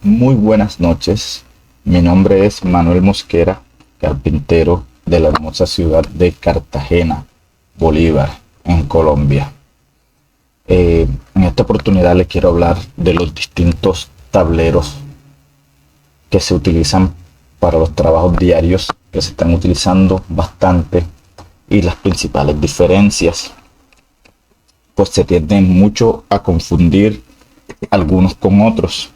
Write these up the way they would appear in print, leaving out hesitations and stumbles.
Muy buenas noches. Mi nombre es Manuel Mosquera, carpintero de la hermosa ciudad de Cartagena, Bolívar, en Colombia. En esta oportunidad les quiero hablar de los distintos tableros que se utilizan para los trabajos diarios, que se están utilizando bastante, y las principales diferencias, pues se tienden mucho a confundir algunos con otros.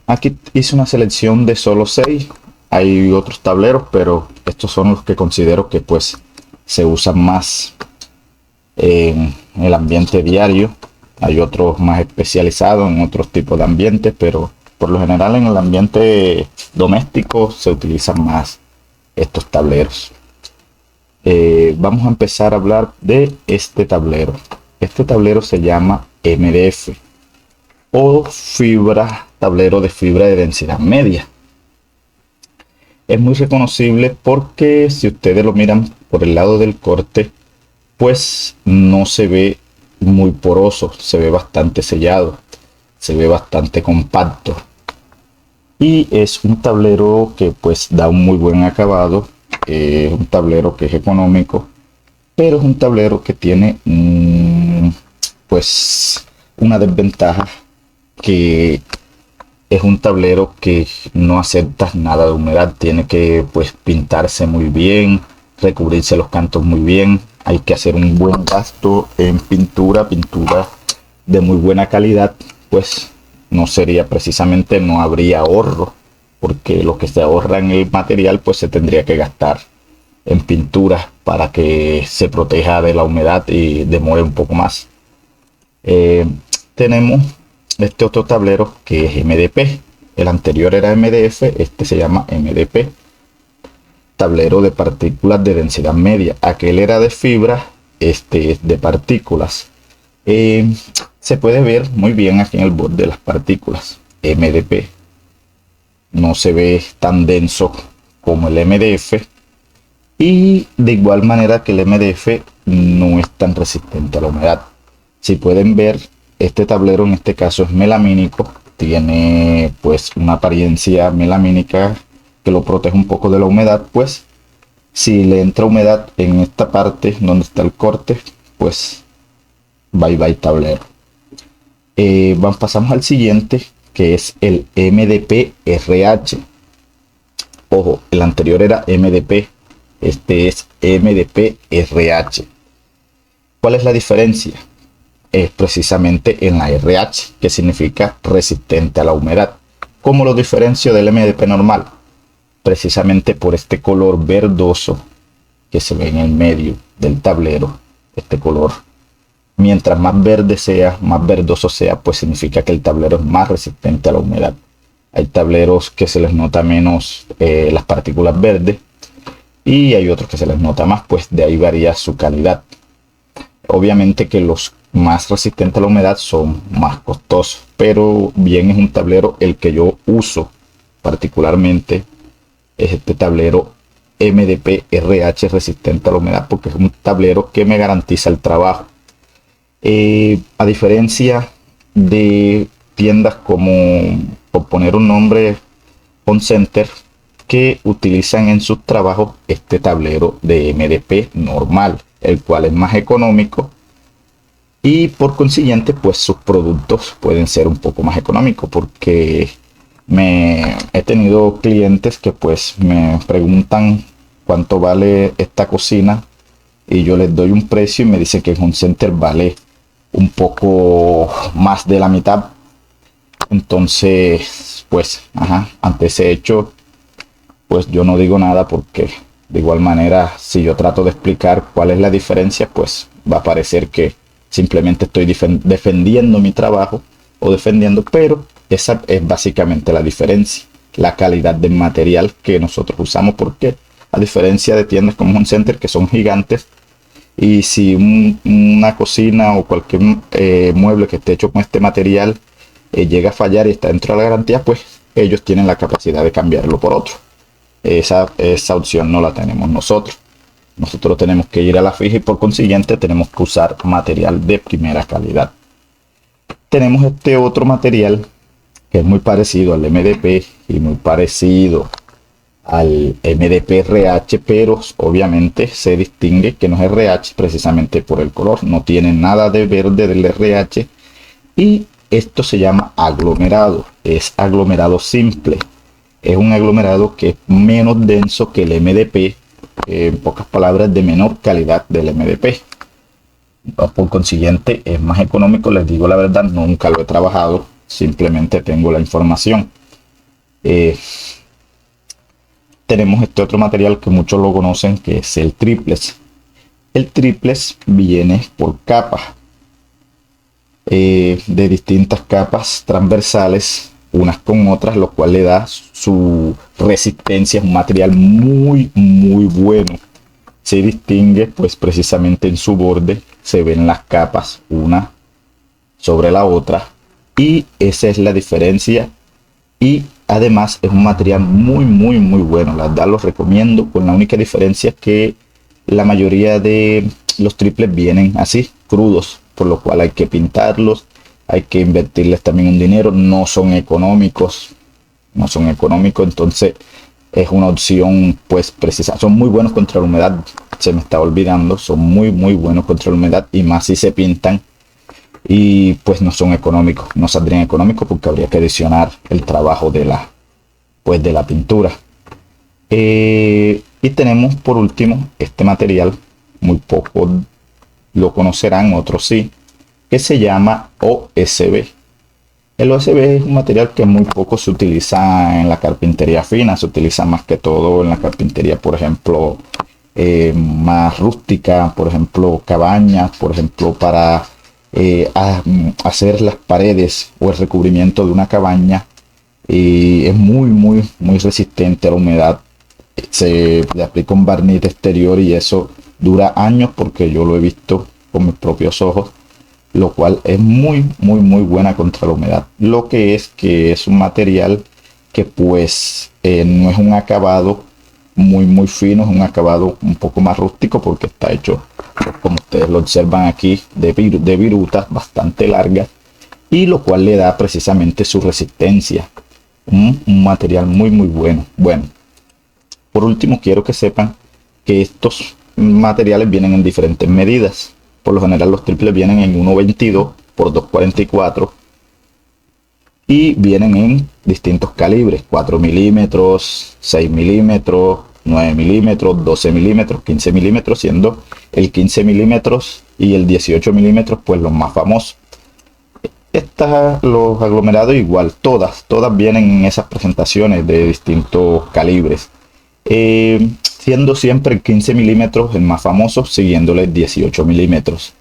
Aquí hice una selección de solo 6. Hay otros tableros, pero estos son los que considero que pues se usan más en el ambiente diario. Hay otros más especializados en otros tipos de ambientes, pero por lo general en el ambiente doméstico se utilizan más estos tableros. Vamos a empezar a hablar de este tablero. Este tablero se llama MDF o tablero de fibra de densidad media. Es muy reconocible porque si ustedes lo miran por el lado del corte, pues no se ve muy poroso, se ve bastante sellado, se ve bastante compacto, y es un tablero que pues da un muy buen acabado. Es un tablero que es económico, pero es un tablero que tiene pues una desventaja, que es un tablero que no acepta nada de humedad. Tiene que pues pintarse muy bien, recubrirse los cantos muy bien. Hay que hacer un buen gasto en pintura de muy buena calidad, pues no sería precisamente, no habría ahorro, porque lo que se ahorra en el material pues se tendría que gastar en pintura para que se proteja de la humedad y demore un poco más. Tenemos este otro tablero que es MDP. El anterior era MDF, este se llama MDP, tablero de partículas de densidad media. Aquel era de fibra, este es de partículas. Se puede ver muy bien aquí en el borde de las partículas. MDP no se ve tan denso como el MDF, y de igual manera que el MDF no es tan resistente a la humedad. Si pueden ver, este tablero en este caso es melamínico, tiene pues una apariencia melamínica que lo protege un poco de la humedad. Pues si le entra humedad en esta parte donde está el corte, pues bye bye tablero. Pasamos al siguiente, que es el MDP RH. Ojo, el anterior era MDP, este es MDP RH. ¿Cuál es la diferencia? Es precisamente en la RH, que significa resistente a la humedad. ¿Cómo lo diferencio del MDP normal? Precisamente por este color verdoso que se ve en el medio del tablero. Este color, mientras más verde sea, más verdoso sea, pues significa que el tablero es más resistente a la humedad. Hay tableros que se les nota menos las partículas verdes, y hay otros que se les nota más, pues de ahí varía su calidad. Obviamente que los más resistentes a la humedad son más costosos, pero bien es un tablero el que yo uso particularmente, es este tablero MDP RH resistente a la humedad, porque es un tablero que me garantiza el trabajo. A diferencia de tiendas como, por poner un nombre, Home Center, que utilizan en sus trabajos este tablero de MDP normal, el cual es más económico, y por consiguiente pues sus productos pueden ser un poco más económicos, porque he tenido clientes que pues me preguntan cuánto vale esta cocina, y yo les doy un precio y me dicen que en Home Center vale un poco más de la mitad. Entonces pues ante ese hecho pues yo no digo nada, porque de igual manera si yo trato de explicar cuál es la diferencia, pues va a parecer que simplemente estoy defendiendo mi trabajo o defendiendo, pero esa es básicamente la diferencia, la calidad del material que nosotros usamos, porque a diferencia de tiendas como Home Center, que son gigantes, y si una cocina o cualquier mueble que esté hecho con este material llega a fallar y está dentro de la garantía, pues ellos tienen la capacidad de cambiarlo por otro. Esa opción no la tenemos nosotros. Nosotros tenemos que ir a la fija, y por consiguiente tenemos que usar material de primera calidad. Tenemos este otro material que es muy parecido al MDP y muy parecido al MDP RH, pero obviamente se distingue que no es RH precisamente por el color, no tiene nada de verde del RH, y esto se llama aglomerado, es aglomerado simple, es un aglomerado que es menos denso que el MDP, en pocas palabras, de menor calidad del MDP. Por consiguiente es más económico. Les digo la verdad, nunca lo he trabajado, simplemente tengo la información. Tenemos este otro material que muchos lo conocen, que es el triplex. El triplex viene por capas, de distintas capas transversales unas con otras, lo cual le da su resistencia. Es un material muy bueno. Se distingue pues precisamente en su borde, se ven las capas una sobre la otra, y esa es la diferencia. Y además es un material muy bueno, la verdad lo recomiendo, con la única diferencia que la mayoría de los triples vienen así, crudos, por lo cual hay que pintarlos, hay que invertirles también un dinero, no son económicos, entonces es una opción pues precisa. Son muy buenos contra la humedad, se me está olvidando, son muy buenos contra la humedad, y más si se pintan. Y pues no son económicos, no saldrían económicos porque habría que adicionar el trabajo de la pintura. Y tenemos por último este material, muy poco lo conocerán, otros sí, que se llama OSB. El OSB es un material que muy poco se utiliza en la carpintería fina, se utiliza más que todo en la carpintería, por ejemplo, más rústica, por ejemplo, cabañas, por ejemplo, para hacer las paredes o el recubrimiento de una cabaña. Y es muy resistente a la humedad. Se le aplica un barniz exterior y eso dura años, porque yo lo he visto con mis propios ojos, lo cual es muy buena contra la humedad. Lo que es un material que pues no es un acabado muy fino, es un acabado un poco más rústico, porque está hecho, como ustedes lo observan aquí, de virutas bastante largas, y lo cual le da precisamente su resistencia. Un material muy bueno. Bueno, por último quiero que sepan que estos materiales vienen en diferentes medidas. Por lo general los triples vienen en 1.22 por 2.44 y vienen en distintos calibres: 4 milímetros, 6 milímetros, 9 milímetros, 12 milímetros, 15 milímetros, siendo el 15 milímetros y el 18 milímetros pues los más famosos. Los aglomerados igual, todas vienen en esas presentaciones de distintos calibres, siendo siempre el 15 milímetros el más famoso, siguiéndole 18 milímetros,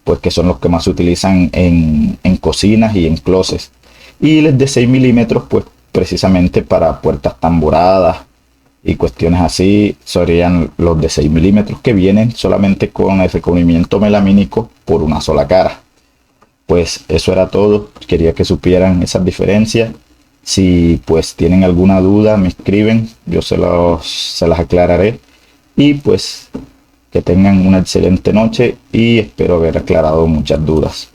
pues que son los que más se utilizan en cocinas y en closets, y el de 6 milímetros pues precisamente para puertas tamboradas y cuestiones así serían los de 6 milímetros, que vienen solamente con el recubrimiento melamínico por una sola cara. Pues eso era todo, quería que supieran esas diferencias. Si pues tienen alguna duda me escriben, yo se las aclararé, y pues que tengan una excelente noche y espero haber aclarado muchas dudas.